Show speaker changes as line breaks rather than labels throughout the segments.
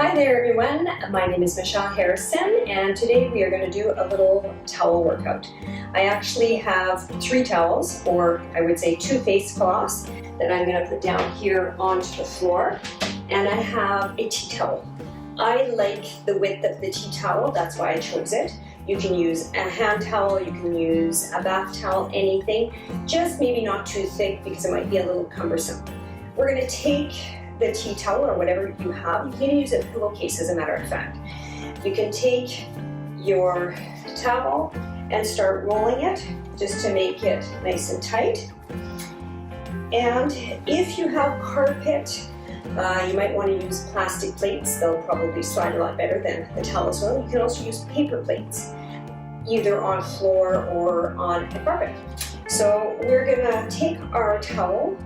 Hi there everyone, my name is Michelle Harrison and today we are going to do a little towel workout. I actually have 3 towels, or I would say 2 face cloths that I'm going to put down here onto the floor, and I have a tea towel. I like the width of the tea towel, that's why I chose it. You can use a hand towel, you can use a bath towel, anything, just maybe not too thick because it might be a little cumbersome. We're going to take the tea towel or whatever you have. You can use a pillowcase as a matter of fact. You can take your towel and start rolling it just to make it nice and tight. And if you have carpet, you might want to use plastic plates. They'll probably slide a lot better than the towels will. You can also use paper plates, either on floor or on a carpet. So we're gonna take our towel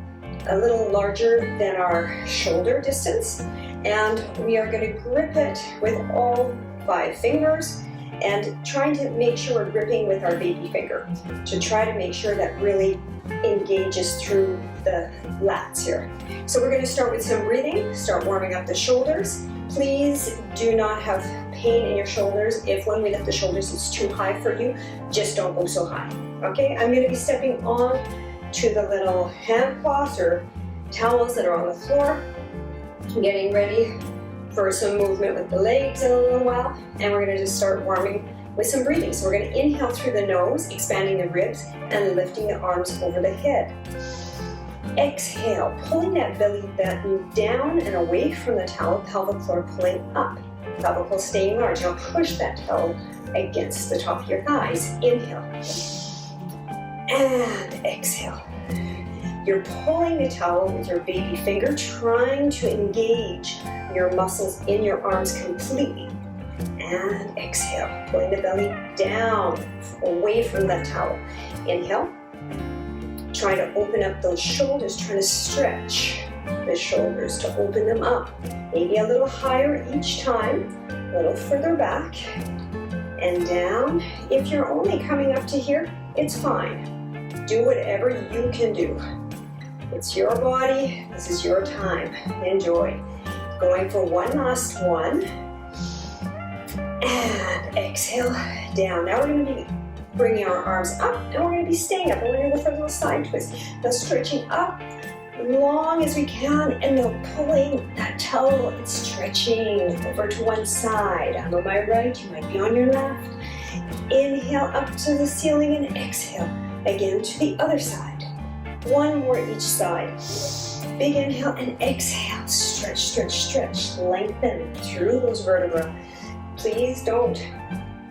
a little larger than our shoulder distance, and we are going to grip it with all 5 fingers and trying to make sure we're gripping with our baby finger to try to make sure that really engages through the lats here. So we're going to start with some breathing, start warming up the shoulders. Please do not have pain in your shoulders. If when we lift the shoulders it's too high for you, just don't go so high. Okay, I'm going to be stepping on to the little hand cloths or towels that are on the floor, getting ready for some movement with the legs in a little while, and we're going to just start warming with some breathing. So we're going to inhale through the nose, expanding the ribs and lifting the arms over the head. Exhale, pulling that belly button down and away from the towel, pelvic floor pulling up, pelvic floor staying large. Now push that towel against the top of your thighs. Inhale and exhale. You're pulling the towel with your baby finger, trying to engage your muscles in your arms completely. And exhale, pulling the belly down, away from that towel. Inhale, trying to open up those shoulders, trying to stretch the shoulders to open them up. Maybe a little higher each time, a little further back and down. If you're only coming up to here, it's fine. Do whatever you can do. It's your body, this is your time. Enjoy. Going for one last one. And exhale down. Now we're going to be bringing our arms up and we're going to be staying up. And we're going to go for a little side twist. Now stretching up long as we can, and now pulling that towel and stretching over to one side. I'm on my right, you might be on your left. Inhale up to the ceiling and exhale again to the other side. One more each side. Big inhale and exhale. Stretch, stretch, stretch. Lengthen through those vertebrae. Please don't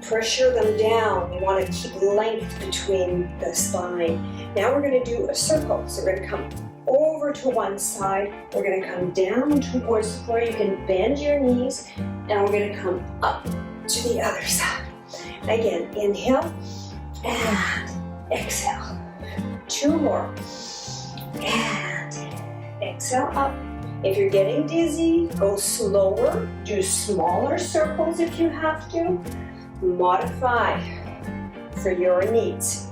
pressure them down. You want to keep length between the spine. Now we're going to do a circle. So we're going to come over to one side. We're going to come down towards the floor. You can bend your knees. And we're going to come up to the other side. Again, inhale and exhale. 2 more. And exhale up. If you're getting dizzy, go slower. Do smaller circles if you have to. Modify for your needs.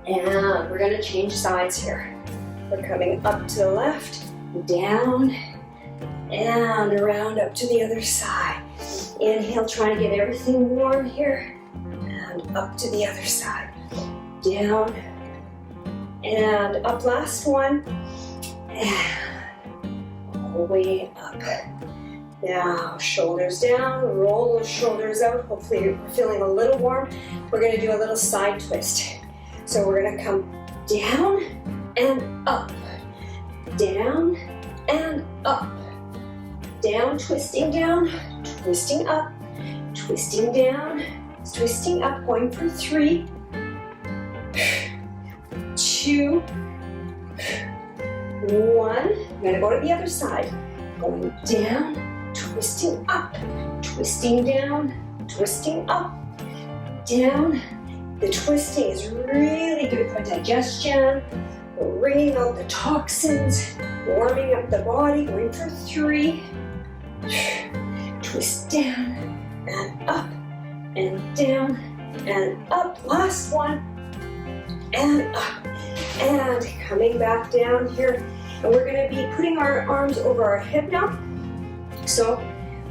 And we're going to change sides here. We're coming up to the left, down, and around up to the other side. Inhale, trying to get everything warm here. And up to the other side. Down and up. Last one. And all the way up. Now, shoulders down, roll those shoulders out. Hopefully you're feeling a little warm. We're going to do a little side twist. So we're going to come down and up. Down and up. Down, twisting down, twisting up, twisting down, twisting up, going for 3, 2, 1. I'm going to go to the other side. Going down, twisting up, twisting down, twisting up, down. The twisting is really good for digestion, wringing out the toxins, warming up the body. Going for 3. Twist down and up and down and up. Last one. And up. And coming back down here. And we're going to be putting our arms over our hip now. So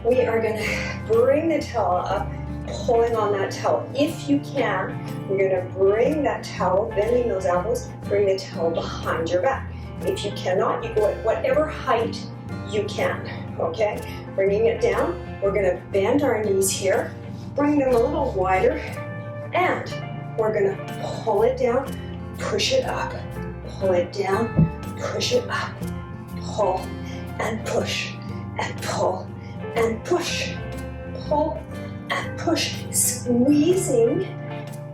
we are gonna bring the towel up, pulling on that towel. If you can, you're gonna bring that towel, bending those elbows, bring the towel behind your back. If you cannot, you go at whatever height you can, okay? Bringing it down, we're gonna bend our knees here, bring them a little wider, and we're gonna pull it down, push it up, pull it down, push it up, pull and push and pull and push, pull and push, squeezing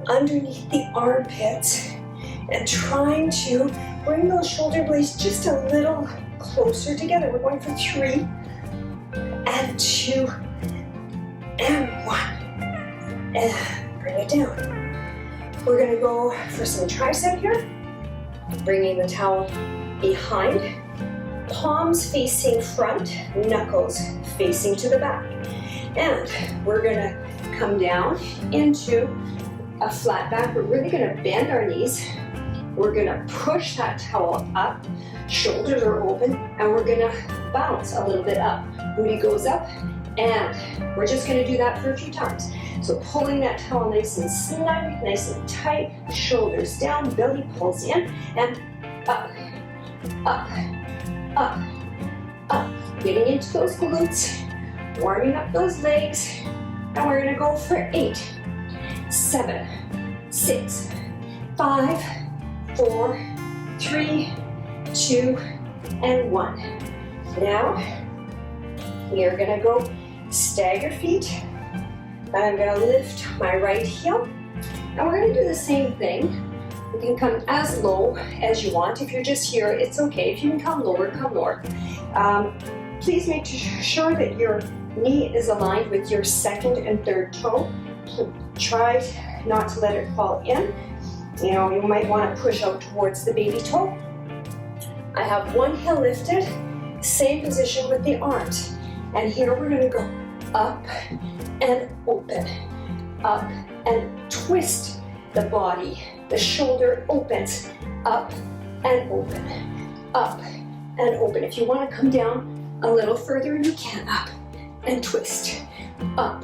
underneath the armpits and trying to bring those shoulder blades just a little closer together. We're going for 3 and 2 and 1 and bring it down. We're gonna go for some tricep here, bringing the towel behind, palms facing front, knuckles facing to the back. And we're gonna come down into a flat back. We're really gonna bend our knees. We're gonna push that towel up, shoulders are open, and we're gonna bounce a little bit up. Booty goes up, and we're just gonna do that for a few times. So pulling that towel nice and snug, nice and tight, shoulders down, belly pulls in, and up, up, up, up. Getting into those glutes, warming up those legs, and we're gonna go for 8, 7, 6, 5, 4, 3, 2, and 1. Now, we are gonna go stagger feet, and I'm gonna lift my right heel, and we're gonna do the same thing. You can come as low as you want. If you're just here, it's okay. If you can come lower, come lower. Please make sure that your knee is aligned with your second and third toe. Try not to let it fall in. You know, you might want to push out towards the baby toe. I have one heel lifted, same position with the arms. And here we're gonna go up and open, up and twist the body. The shoulder opens, up and open, up and open. If you want to come down a little further, you can. Up and twist, up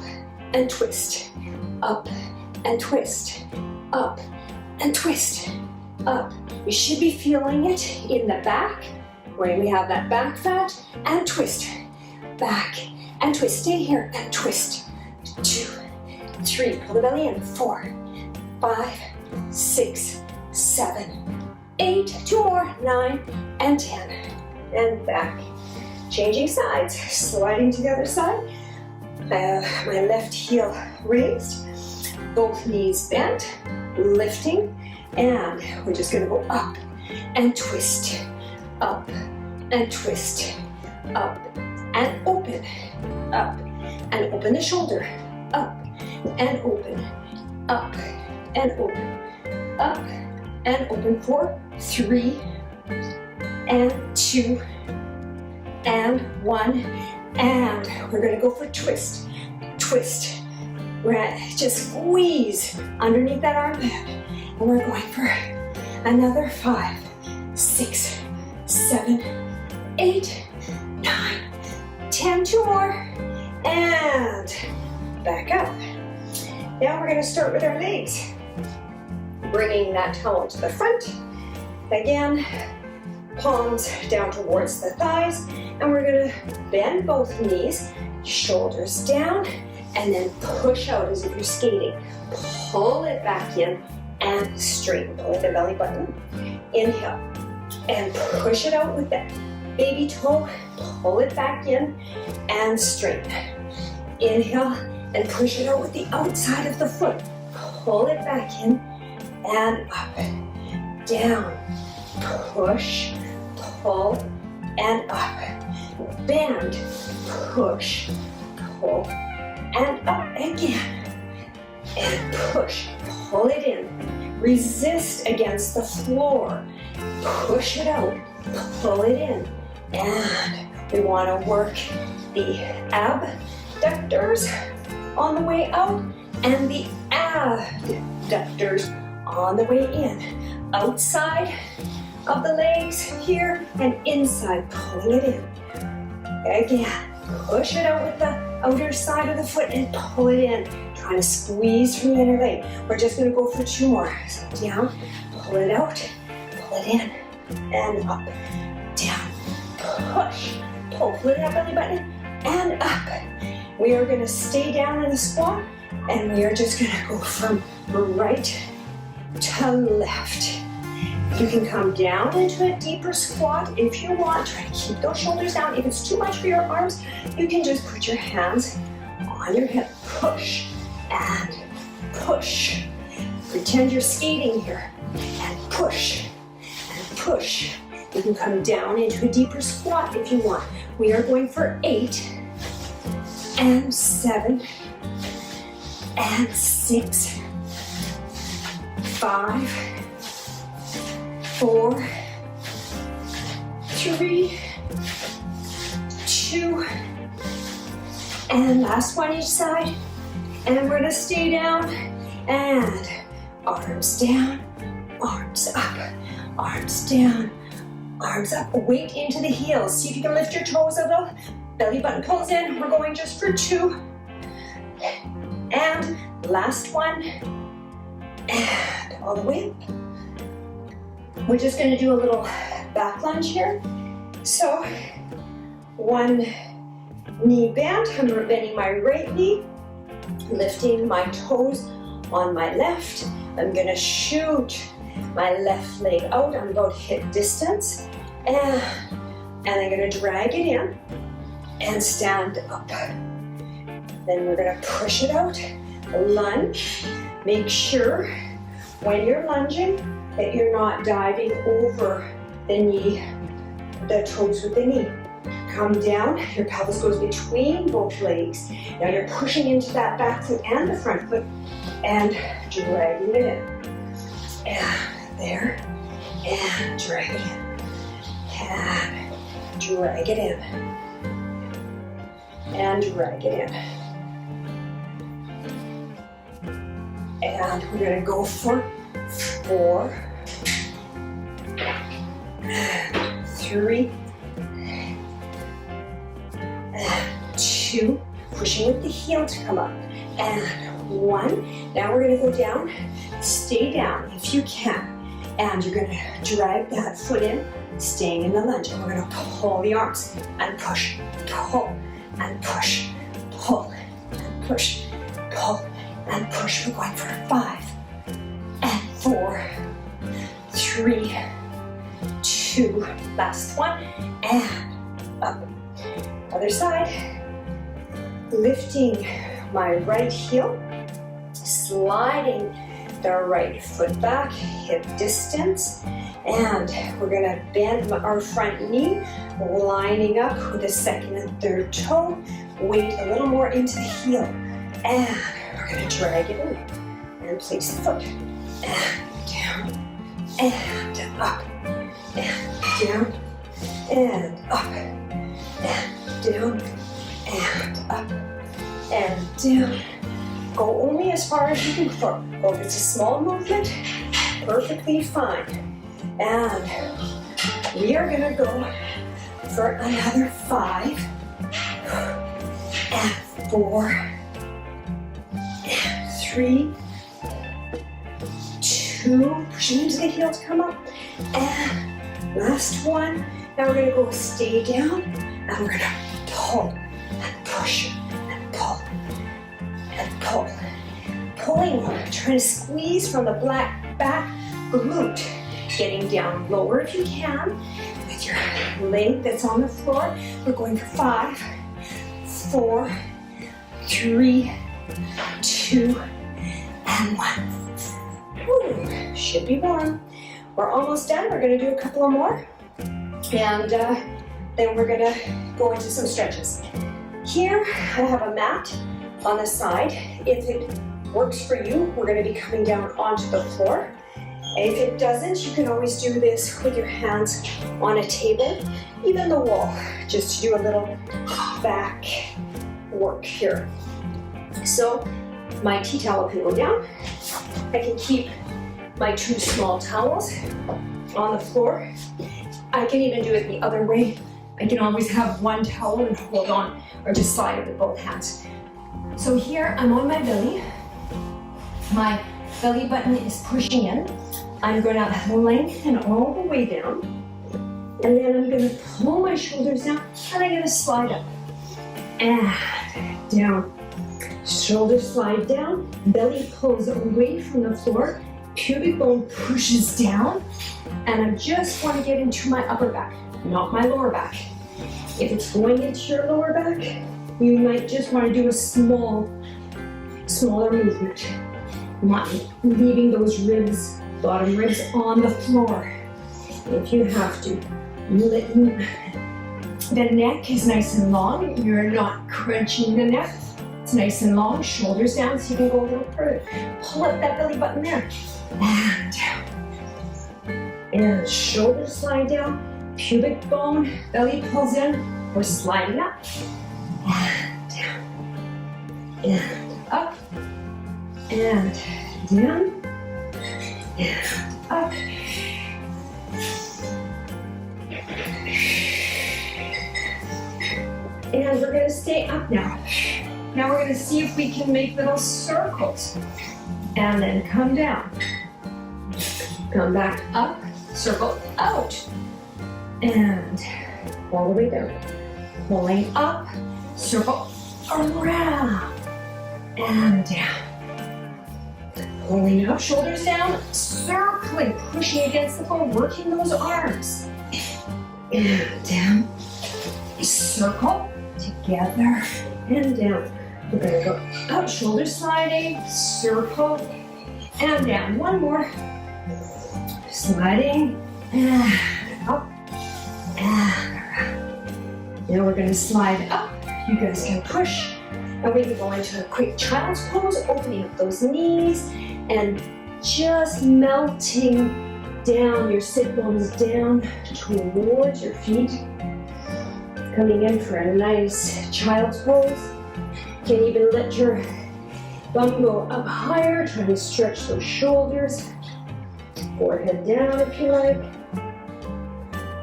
and twist, up and twist, up and twist, up. You should be feeling it in the back, where we have that back fat, and twist, back and twist. Stay here and twist. 2, 3, pull the belly in. 4, 5, 6, 7, 8, 2 more, 9, and 10, and back. Changing sides, sliding to the other side. I have my left heel raised, both knees bent, lifting, and we're just gonna go up and twist, up and twist, up and open, up and open the shoulder, up and open, up and open, up and open for 3 and 2 and 1, and we're gonna go for twist, twist. We're gonna just squeeze underneath that armpit, and we're going for another 5, 6, 7, 8, 9, 10, 2 more, and back up. Now we're gonna start with our legs. Bringing that towel to the front. Again, palms down towards the thighs, and we're gonna bend both knees, shoulders down, and then push out as if you're skating. Pull it back in and straighten. Pull at the belly button. Inhale, and push it out with that baby toe. Pull it back in and straighten. Inhale, and push it out with the outside of the foot. Pull it back in and up, down, push, pull, and up. Bend, push, pull, and up again. And push, pull it in. Resist against the floor. Push it out, pull it in. And we want to work the abductors on the way out and the adductors on the way in. Outside of the legs here and inside, pulling it in. Again, push it out with the outer side of the foot and pull it in. Trying to squeeze from the inner leg. We're just gonna go for 2 more. So down, pull it out, pull it in, and up, down, push, pull it up belly button, and up. We are gonna stay down in a squat, and we are just gonna go from right to left. You can come down into a deeper squat if you want. Try to keep those shoulders down. If it's too much for your arms, you can just put your hands on your hip. Push and push. Pretend you're skating here. And push and push. You can come down into a deeper squat if you want. We are going for 8 and 7 and 6, 5, 4, 3, 2, and last one each side. And we're gonna stay down and arms down, arms up, arms down, arms up. Weight into the heels. See if you can lift your toes a little. Belly button pulls in. We're going just for 2. And last one. And all the way up. We're just gonna do a little back lunge here. So, one knee bent, I'm bending my right knee, lifting my toes on my left. I'm gonna shoot my left leg out. I'm about hip distance. And I'm gonna drag it in and stand up. Then we're gonna push it out, lunge. Make sure when you're lunging that you're not diving over the knee, the toes with the knee. Come down, your pelvis goes between both legs. Now you're pushing into that back foot and the front foot and dragging it in. And there, and drag it in. And drag it in. And drag it in. And we're gonna go for 4, 3, 2, pushing with the heel to come up, and 1. Now we're gonna go down, stay down if you can, and you're gonna drag that foot in, staying in the lunge, and we're gonna pull the arms, and push, pull, and push, pull, and push, pull, and push. We're going for 5, and 4, 3, 2, last one, and up. Other side. Lifting my right heel, sliding the right foot back, hip distance, and we're gonna bend our front knee, lining up with the second and third toe, weight a little more into the heel, and we're gonna drag it in, and place the foot, and down, and up, and down, and up, and down, and up, and down. Go only as far as you can go. If it's a small movement, perfectly fine. And we are gonna go for another 5, and 4, and 3, 2, pushing into the heel to come up, and last one. Now we're gonna go stay down, and we're gonna pull, and push, and pull, and pull. Pulling, trying to squeeze from the back glute. Getting down lower if you can, with your leg that's on the floor. We're going for 5, 4, 3, 2, and 1. Whew, should be warm. We're almost done. We're gonna do a couple of more. And then we're gonna go into some stretches. Here, I have a mat on the side. If it works for you, we're gonna be coming down onto the floor. If it doesn't, you can always do this with your hands on a table, even the wall, just to do a little back work here. So my tea towel can go down. I can keep my 2 small towels on the floor. I can even do it the other way I can always have one towel and hold on, or just slide it with both hands. So here I'm on my belly. My belly button is pushing in. I'm going to lengthen all the way down. And then I'm going to pull my shoulders down and I'm going to slide up. And down. Shoulders slide down. Belly pulls away from the floor. Pubic bone pushes down. And I just want to get into my upper back, not my lower back. If it's going into your lower back, you might just want to do a smaller movement. Not leaving those ribs, bottom ribs on the floor. If you have to. The neck is nice and long. You're not crunching the neck. It's nice and long. Shoulders down so you can go a little further. Pull up that belly button there. And down. And shoulders slide down. Pubic bone, belly pulls in. We're sliding up. And down. And up. And down. And up. And we're going to stay up now. Now we're going to see if we can make little circles. And then come down. Come back up, circle out. And all the way down. Pulling up, circle around. And down. Pulling up, shoulders down, circling, pushing against the floor, working those arms. And down. Circle. Together and down. We're going to go up, shoulder sliding, circle, and down. One more. Sliding, and up, and around. Now we're going to slide up. You guys can push. And we can go into a quick child's pose, opening up those knees, and just melting down your sit bones down towards your feet. Coming in for a nice child's pose. You can even let your bum go up higher, trying to stretch those shoulders. Forehead down if you like.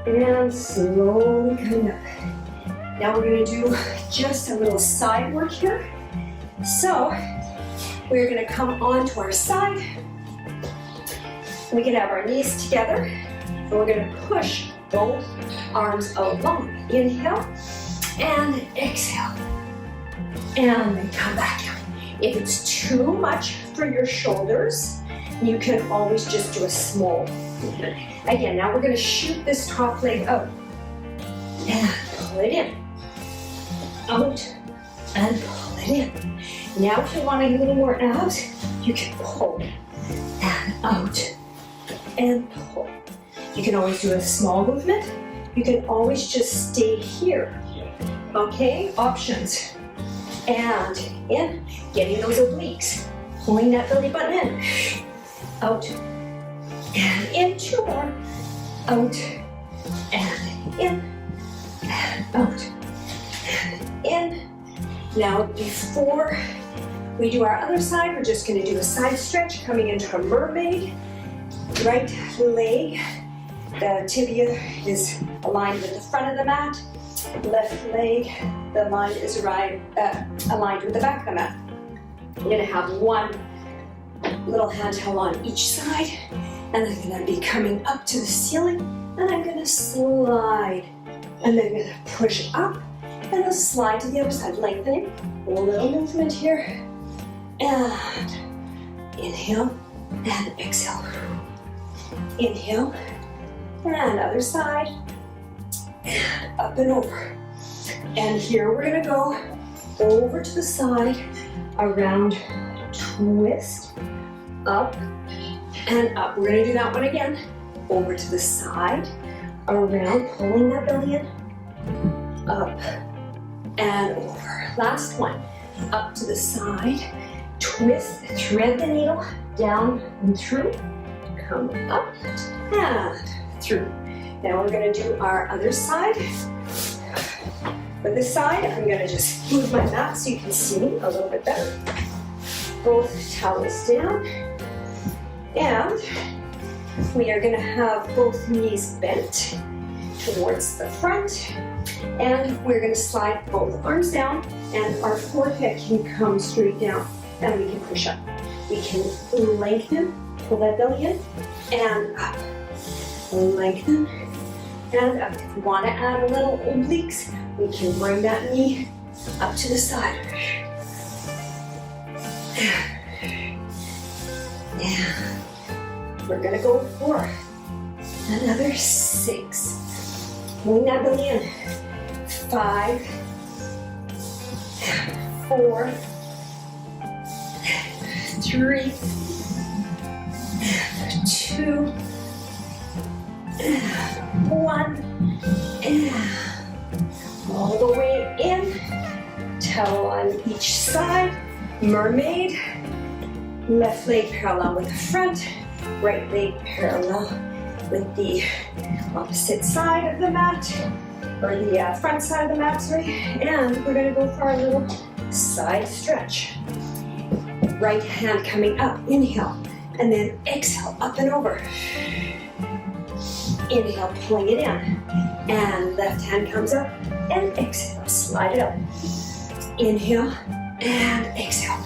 And slowly coming up. Now we're going to do just a little side work here. So we're going to come onto our side. We can have our knees together. And we're going to push both arms out long. Inhale and exhale. And then come back out. If it's too much for your shoulders, you can always just do a small movement. Again, now we're going to shoot this top leg out. And pull it in. Out and pull it in. Now if you want a little more out, you can pull and out and pull. You can always do a small movement. You can always just stay here. Okay, options. And in, getting those obliques. Pulling that belly button in. Out. And in, two more. Out. And in. And out. And in. Now before we do our other side, we're just going to do a side stretch, coming into a mermaid. Right leg. The tibia is aligned with the front of the mat. Left leg, the line is aligned with the back of the mat. I'm going to have one little hand held on each side, and I'm going to be coming up to the ceiling, and I'm going to slide, and then I'm going to push up, and I'll slide to the other side, lengthening. A little movement here, and inhale, and exhale. Inhale. And other side, and up and over. And here we're gonna go over to the side, around, twist, up, and up. We're gonna do that one again. Over to the side, around, pulling that belly in, up, and over. Last one, up to the side, twist, thread the needle, down and through, come up, and through. Now we're going to do our other side. For this side, I'm going to just move my mat so you can see me a little bit better. Both towels down. And we are going to have both knees bent. towards the front. And we're going to slide both arms down, and our forehead can come straight down, and we can push up. We can lengthen, pull that belly in, and up. Lengthen, and up. If we want to add a little obliques, we can bring that knee up to the side. And we're going to go for another 6. Bring that belly in. 5, 4, 3, 2, 1, and all the way in. Towel on each side. Mermaid. Left leg parallel with the front. Right leg parallel with the opposite side of the mat. Or the front side of the mat, sorry. And we're going to go for our little side stretch. Right hand coming up, inhale, and then exhale, up and over. Inhale, pulling it in, and left hand comes up, and exhale, slide it up. Inhale, and exhale.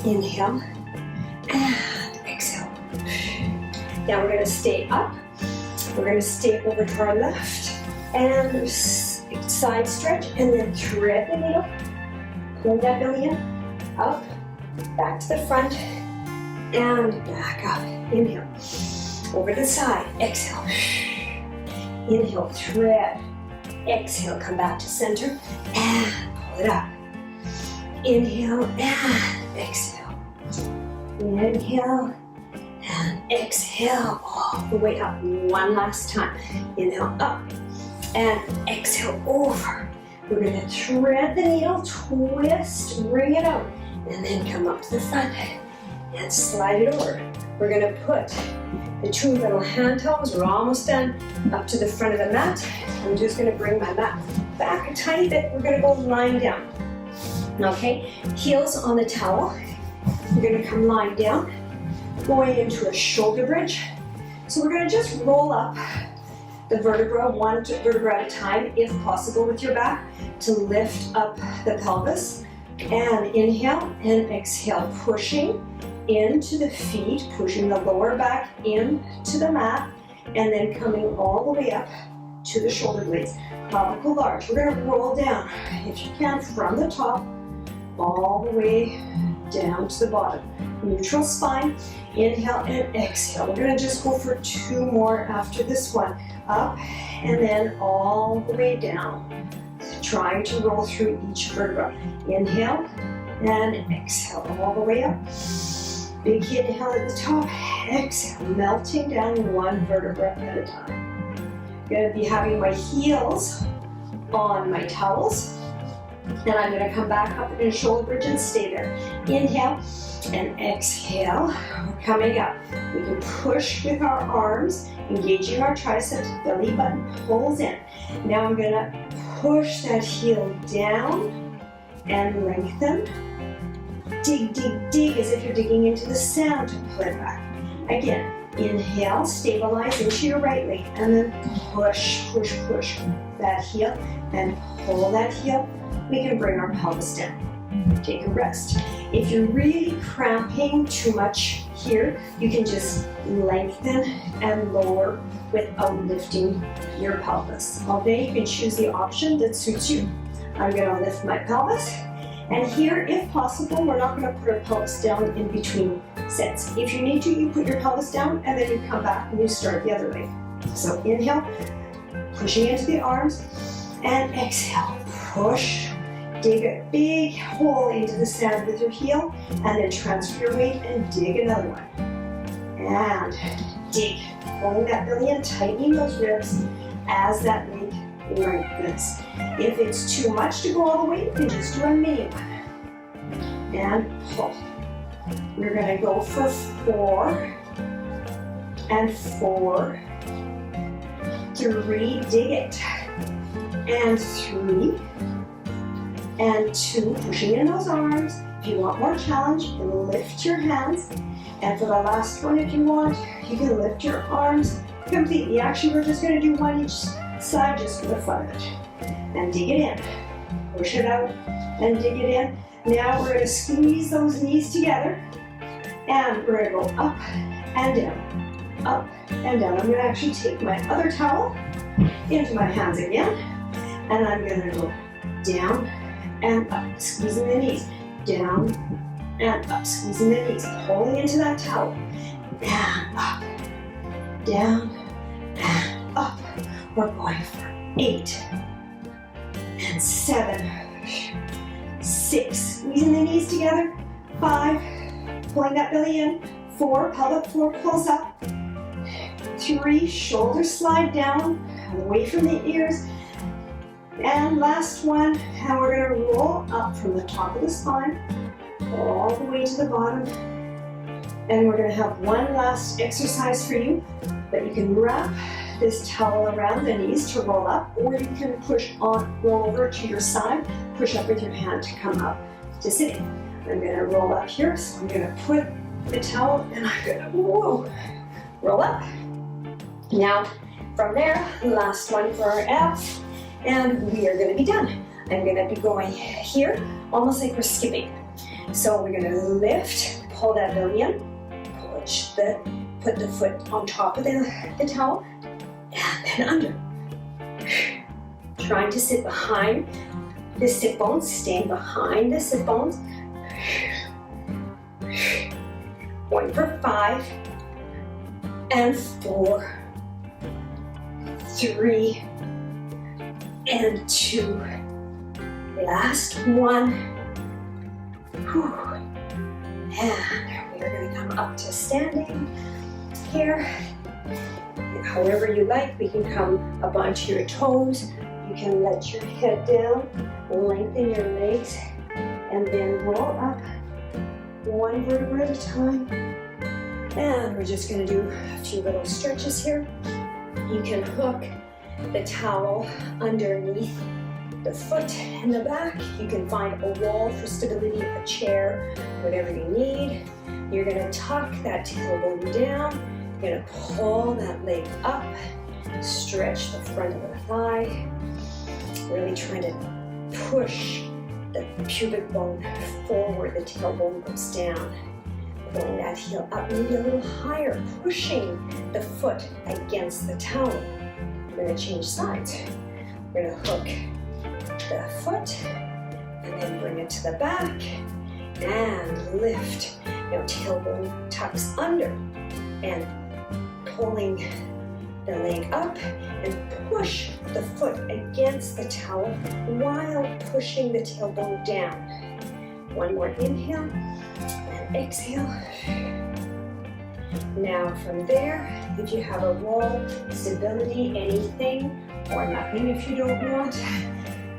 Inhale, and exhale. Now we're going to stay up. We're going to stay over to our left, and side stretch, and then thread the needle. Pull that belly in, up, back to the front, and back up. Inhale, over to the side, exhale. Inhale, thread. Exhale, come back to center, and pull it up. Inhale, and exhale. Inhale, and exhale, all the way up. One last time. Inhale, up, and exhale, over. We're going to thread the needle, twist, bring it out, and then come up to the front and slide it over. We're going to put the 2 little hand towels, we're almost done, up to the front of the mat. I'm just going to bring my mat back a tiny bit. We're going to go lying down. Okay, heels on the towel. We're going to come lying down, going into a shoulder bridge. So we're going to just roll up the vertebra, one vertebra at a time, if possible, with your back, to lift up the pelvis. And inhale and exhale, pushing into the feet, pushing the lower back into the mat, and then coming all the way up to the shoulder blades. Clavicle large. We're going to roll down, if you can, from the top all the way down to the bottom. Neutral spine. Inhale and exhale. We're going to just go for 2 more after this one. Up and then all the way down. Trying to roll through each vertebra. Inhale and exhale all the way up. Big inhale at the top. Exhale, melting down 1 vertebra at a time. I'm going to be having my heels on my towels. Then I'm going to come back up in a shoulder bridge and stay there. Inhale and exhale. We're coming up. We can push with our arms, engaging our triceps, belly button pulls in. Now I'm going to push that heel down and lengthen. Dig, dig, dig, as if you're digging into the sand to pull it back. Again, inhale, stabilize into your right leg, and then push, push, push that heel, and pull that heel. We can bring our pelvis down. Take a rest. If you're really cramping too much here, you can just lengthen and lower without lifting your pelvis. All day you can choose the option that suits you. I'm going to lift my pelvis. And here, if possible, we're not going to put our pelvis down in between sets. If you need to, you put your pelvis down and then you come back and you start the other leg. So inhale, pushing into the arms, and exhale, push. Dig a big hole into the sand with your heel, and then transfer your weight and dig another one. And dig, pulling that belly in, tightening those ribs as that leg lengthens. If it's too much to go all the way, you can just do a mini one. And pull. We're going to go for 4 and 4, 3, dig it, and 3. And 2, pushing in those arms. If you want more challenge, you can lift your hands. And for the last one, if you want, you can lift your arms
completely. Actually, we're just gonna do one each side just for the fun of it. And dig it in. Push it out and dig it in. Now we're gonna squeeze those knees together. And we're gonna go up and down, up and down. I'm gonna actually take my other towel into my hands again. And I'm gonna go down and up, squeezing the knees. Down and up, squeezing the knees, pulling into that towel. And up, down and up. We're going for 8 and 7, 6, squeezing the knees together. 5, pulling that belly in. 4, pelvic floor pulls up. 3, shoulders slide down, away from the ears. And last one, and we're gonna roll up from the top of the spine, all the way to the bottom. And we're gonna have one last exercise for you, that you can wrap this towel around the knees to roll up, or you can roll over to your side, push up with your hand to come up to sitting. I'm gonna roll up here, so I'm gonna put the towel and I'm gonna, roll up. Now, from there, last one for our abs, and we are gonna be done. I'm gonna be going here, almost like we're skipping. So we're gonna lift, pull that belly in, put the foot on top of the towel, and then under. Trying to sit behind the sit bones, staying behind the sit bones. Going for 5 and 4, 3 and 2. Last one. Whew. And we are going to come up to standing here. However you like, we can come up onto your toes. You can let your head down, lengthen your legs, and then roll up one vertebra at a time. And we're just going to do a few little stretches here. You can hook the towel underneath the foot and the back. You can find a wall for stability, a chair, whatever you need. You're going to tuck that tailbone down. You're going to pull that leg up, stretch the front of the thigh, really trying to push the pubic bone forward, the tailbone goes down. Pulling that heel up, maybe a little higher, pushing the foot against the towel. We're going to change sides. We're going to hook the foot and then bring it to the back and lift. Now tailbone tucks under and pulling the leg up and push the foot against the towel while pushing the tailbone down. One more inhale and exhale. Now from there, if you have a wall, stability, anything, or nothing if you don't want,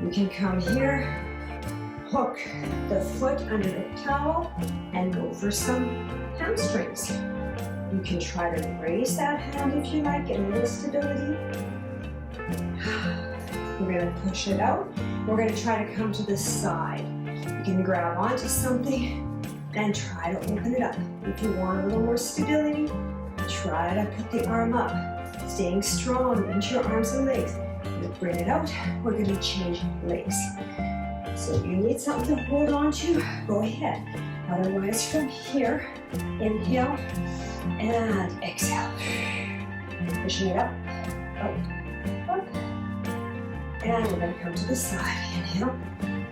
you can come here, hook the foot under the towel, and go for some hamstrings. You can try to raise that hand if you like, get a little stability. We're going to push it out. We're going to try to come to the side. You can grab onto something and try to open it up. If you want a little more stability, try to put the arm up, staying strong into your arms and legs. You bring it out, we're going to change legs. So if you need something to hold on to, go ahead. Otherwise from here, inhale and exhale. Pushing it up, up, up. And we're going to come to the side. Inhale.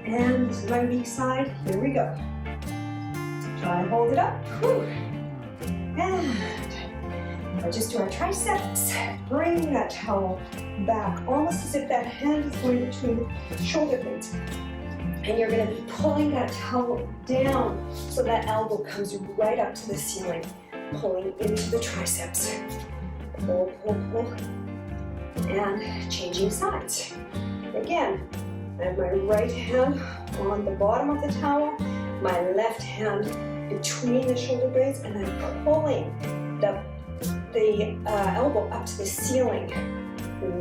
And this is my weak side. Here we go. Try and hold it up. Whew. And we'll just do our triceps. Bring that towel back, almost as if that hand is going between the shoulder blades. And you're going to be pulling that towel down so that elbow comes right up to the ceiling, pulling into the triceps. Pull, pull, pull. And changing sides. Again, I have my right hand on the bottom of the towel, my left hand between the shoulder blades, and I'm pulling the elbow up to the ceiling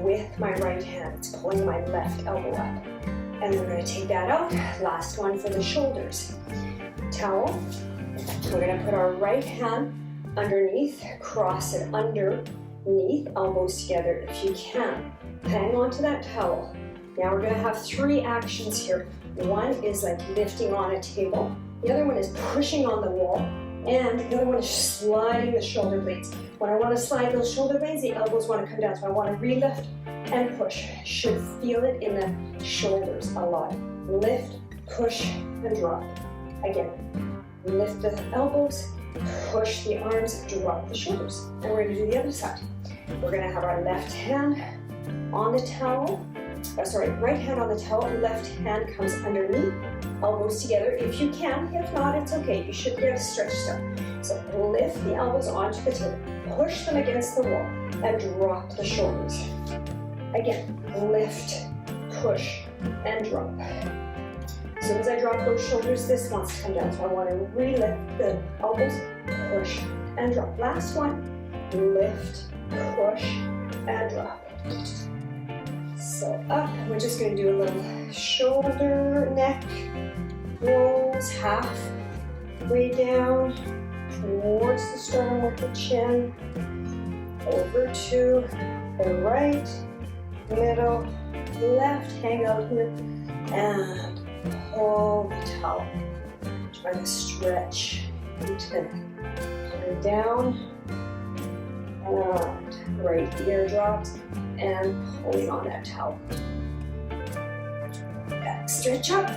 with my right hand. It's pulling my left elbow up. And we're going to take that out. Last one for the shoulders. Towel. We're going to put our right hand underneath, cross it under
underneath, elbows together if you can. Hang on to that towel. Now we're gonna have 3 actions here. One is like lifting on a table. The other one is pushing on the wall. And the other one is sliding the shoulder blades. When I want to slide those shoulder blades, the elbows want to come down. So I want to re-lift and push. Should feel it in the shoulders a lot. Lift, push, and drop. Again, lift the elbows, push the arms, drop the shoulders. And we're going to do the other side. We're going to have our left hand on the towel. Right hand on the towel, left hand comes underneath, elbows together if you can. If not, it's okay. You should get stretched up. So lift the elbows onto the table, push them against the wall, and drop the shoulders. Again, lift, push, and drop. As soon as I drop those shoulders, this wants to come down. So I want to re-lift the elbows, push, and drop. Last one, lift, push, and drop. So up, we're just going to do a little shoulder, neck, rolls, half way down, towards the sternum with the chin, over to the right, middle, left, hang out here, and pull the towel. Try to stretch into the neck. Coming down, and right ear drops, and pulling on that towel. Back stretch up.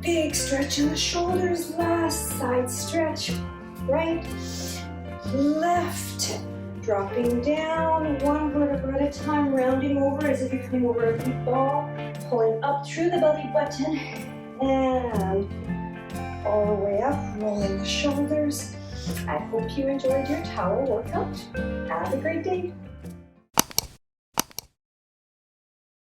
Big stretch in the shoulders. Last side stretch. Right, left. Dropping down, one vertebra at a time, rounding over as if you're coming over a big ball. Pulling up through the belly button. And all the way up, rolling the shoulders. I hope you enjoyed your towel workout. Have a great day.